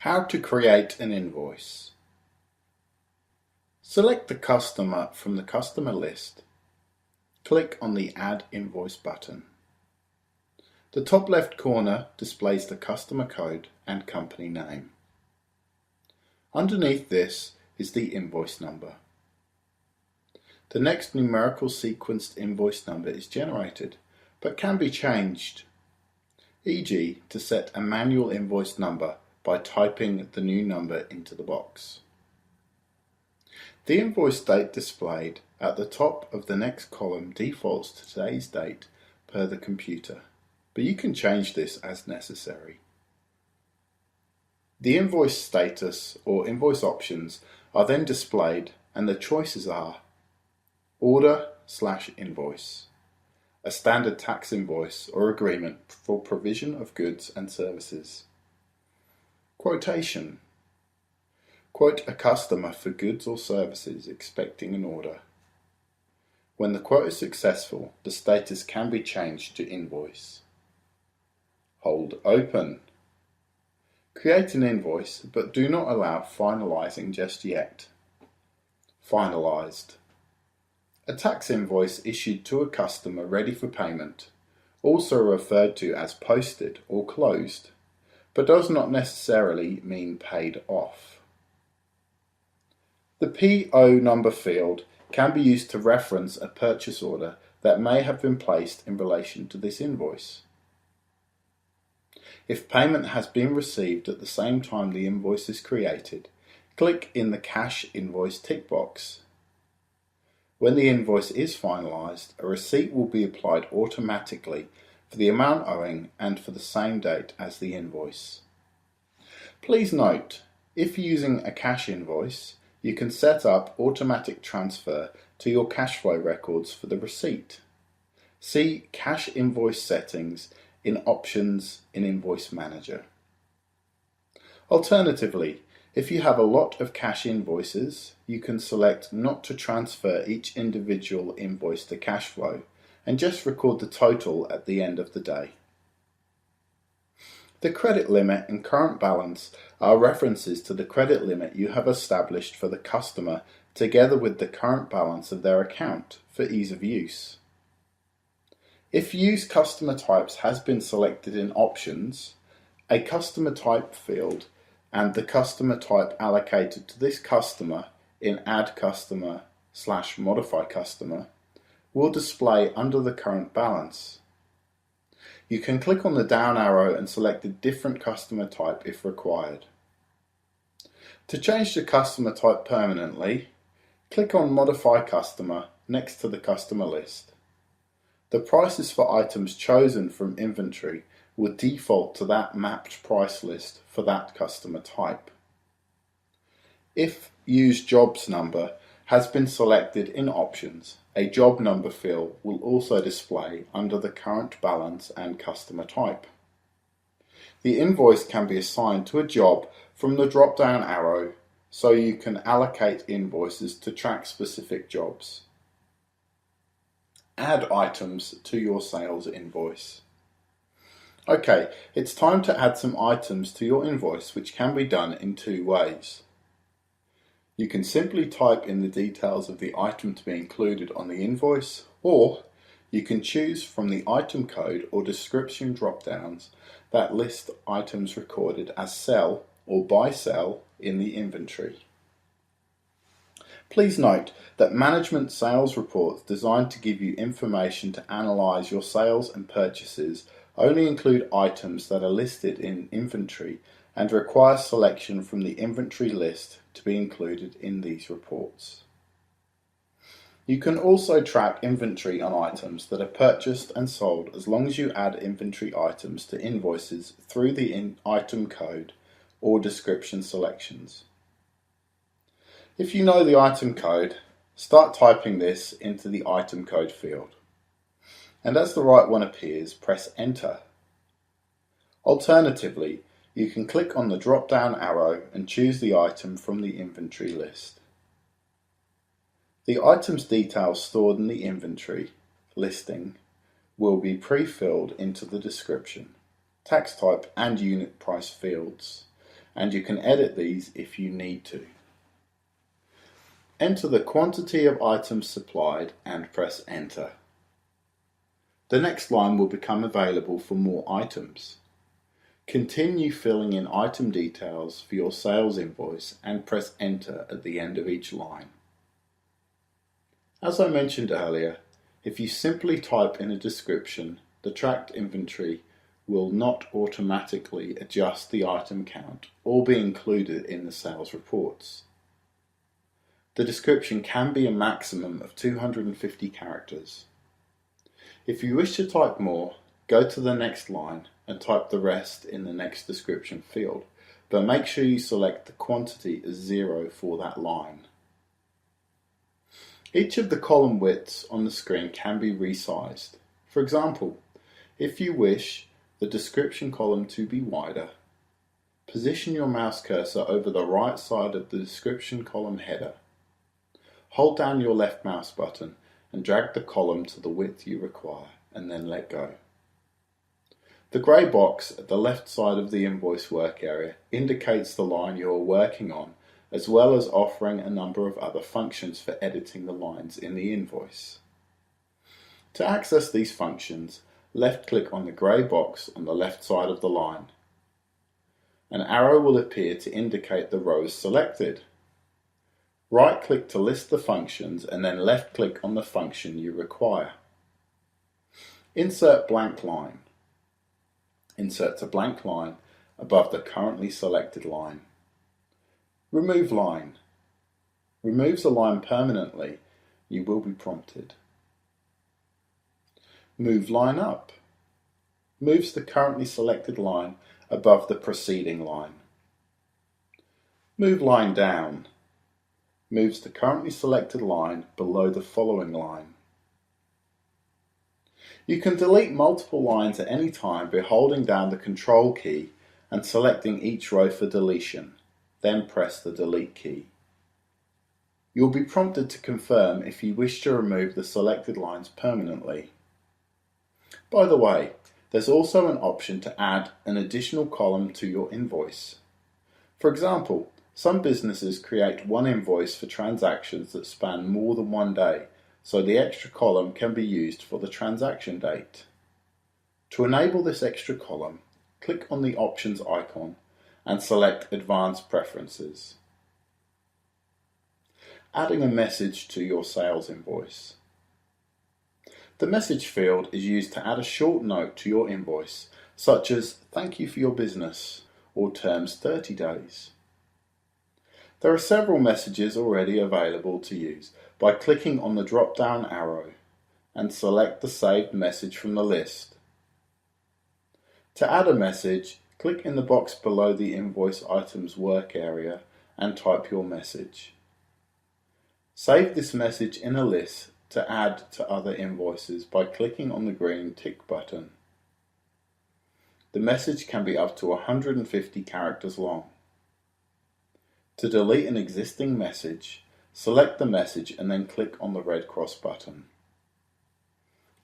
How to create an invoice. Select the customer from the customer list. Click on the Add Invoice button. The top left corner displays the customer code and company name. Underneath this is the invoice number. The next numerical sequenced invoice number is generated, but can be changed, e.g. to set a manual invoice number by typing the new number into the box. The invoice date displayed at the top of the next column defaults to today's date per the computer, but you can change this as necessary. The invoice status or invoice options are then displayed, and the choices are Order/Invoice, a standard tax invoice or agreement for provision of goods and services. Quotation. Quote a customer for goods or services expecting an order. When the quote is successful, the status can be changed to invoice. Hold open. Create an invoice, but do not allow finalizing just yet. Finalized. A tax invoice issued to a customer ready for payment, also referred to as posted or closed, but does not necessarily mean paid off. The PO number field can be used to reference a purchase order that may have been placed in relation to this invoice. If payment has been received at the same time the invoice is created, click in the Cash Invoice tick box. When the invoice is finalized, a receipt will be applied automatically for the amount owing and for the same date as the invoice. Please note, if using a cash invoice, you can set up automatic transfer to your cash flow records for the receipt. See Cash Invoice Settings in Options in Invoice Manager. Alternatively, if you have a lot of cash invoices, you can select not to transfer each individual invoice to Cashflow and just record the total at the end of the day. The credit limit and current balance are references to the credit limit you have established for the customer together with the current balance of their account for ease of use. If Use Customer Types has been selected in Options, a customer type field and the customer type allocated to this customer in Add Customer/Modify Customer will display under the current balance. You can click on the down arrow and select a different customer type if required. To change the customer type permanently, click on Modify Customer next to the customer list. The prices for items chosen from inventory will default to that mapped price list for that customer type. If Use Jobs Number has been selected in Options, a job number field will also display under the current balance and customer type. The invoice can be assigned to a job from the drop-down arrow, so you can allocate invoices to track specific jobs. Add items to your sales invoice. Okay, it's time to add some items to your invoice, which can be done in two ways. You can simply type in the details of the item to be included on the invoice, or you can choose from the item code or description drop-downs that list items recorded as sell or buy sell in the inventory. Please note that management sales reports designed to give you information to analyze your sales and purchases only include items that are listed in inventory and require selection from the inventory list to be included in these reports. You can also track inventory on items that are purchased and sold as long as you add inventory items to invoices through the item code or description selections. If you know the item code, start typing this into the item code field. And as the right one appears, press Enter. Alternatively, you can click on the drop-down arrow and choose the item from the inventory list. The item's details stored in the inventory listing will be pre-filled into the description, tax type and unit price fields, and you can edit these if you need to. Enter the quantity of items supplied and press enter. The next line will become available for more items. Continue filling in item details for your sales invoice and press enter at the end of each line. As I mentioned earlier, if you simply type in a description, the tracked inventory will not automatically adjust the item count or be included in the sales reports. The description can be a maximum of 250 characters. If you wish to type more, go to the next line and type the rest in the next description field, but make sure you select the quantity as 0 for that line. Each of the column widths on the screen can be resized. For example, if you wish the description column to be wider, position your mouse cursor over the right side of the description column header. Hold down your left mouse button and drag the column to the width you require, and then let go. The grey box at the left side of the invoice work area indicates the line you are working on, as well as offering a number of other functions for editing the lines in the invoice. To access these functions, left-click on the grey box on the left side of the line. An arrow will appear to indicate the rows selected. Right-click to list the functions and then left-click on the function you require. Insert blank line. Insert a blank line above the currently selected line. Remove line. Removes a line permanently, you will be prompted. Move line up. Moves the currently selected line above the preceding line. Move line down. Moves the currently selected line below the following line. You can delete multiple lines at any time by holding down the Control key and selecting each row for deletion, then press the Delete key. You will be prompted to confirm if you wish to remove the selected lines permanently. By the way, there's also an option to add an additional column to your invoice. For example, some businesses create one invoice for transactions that span more than one day, so the extra column can be used for the transaction date. To enable this extra column, click on the Options icon and select Advanced Preferences. Adding a message to your sales invoice. The message field is used to add a short note to your invoice, such as "Thank you for your business" or "Terms 30 days." There are several messages already available to use by clicking on the drop-down arrow and select the saved message from the list. To add a message, click in the box below the invoice items work area and type your message. Save this message in a list to add to other invoices by clicking on the green tick button. The message can be up to 150 characters long. To delete an existing message, select the message and then click on the red cross button.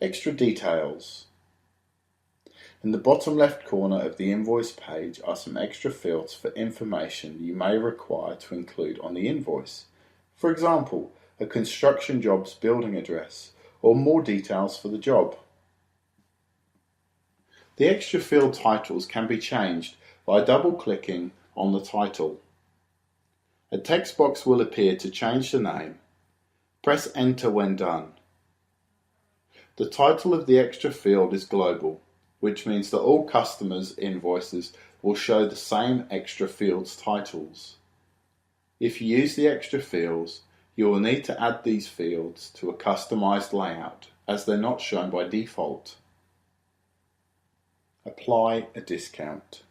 Extra details. In the bottom left corner of the invoice page are some extra fields for information you may require to include on the invoice. For example, a construction job's building address or more details for the job. The extra field titles can be changed by double-clicking on the title. A text box will appear to change the name. Press Enter when done. The title of the extra field is global, which means that all customers' invoices will show the same extra fields titles. If you use the extra fields, you will need to add these fields to a customized layout, as they're not shown by default. Apply a discount.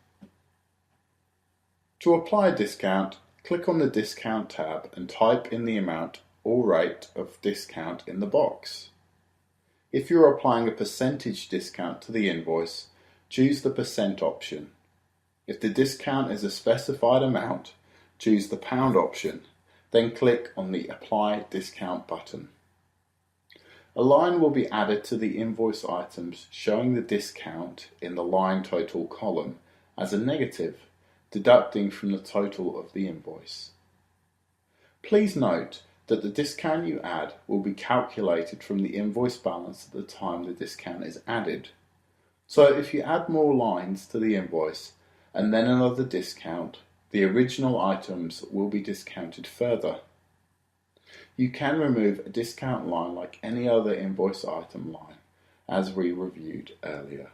To apply a discount, click on the Discount tab and type in the amount or rate of discount in the box. If you're applying a percentage discount to the invoice, choose the % option. If the discount is a specified amount, choose the pound option, then click on the Apply Discount button. A line will be added to the invoice items showing the discount in the line total column as a negative, deducting from the total of the invoice. Please note that the discount you add will be calculated from the invoice balance at the time the discount is added. So if you add more lines to the invoice and then another discount, the original items will be discounted further. You can remove a discount line like any other invoice item line, as we reviewed earlier.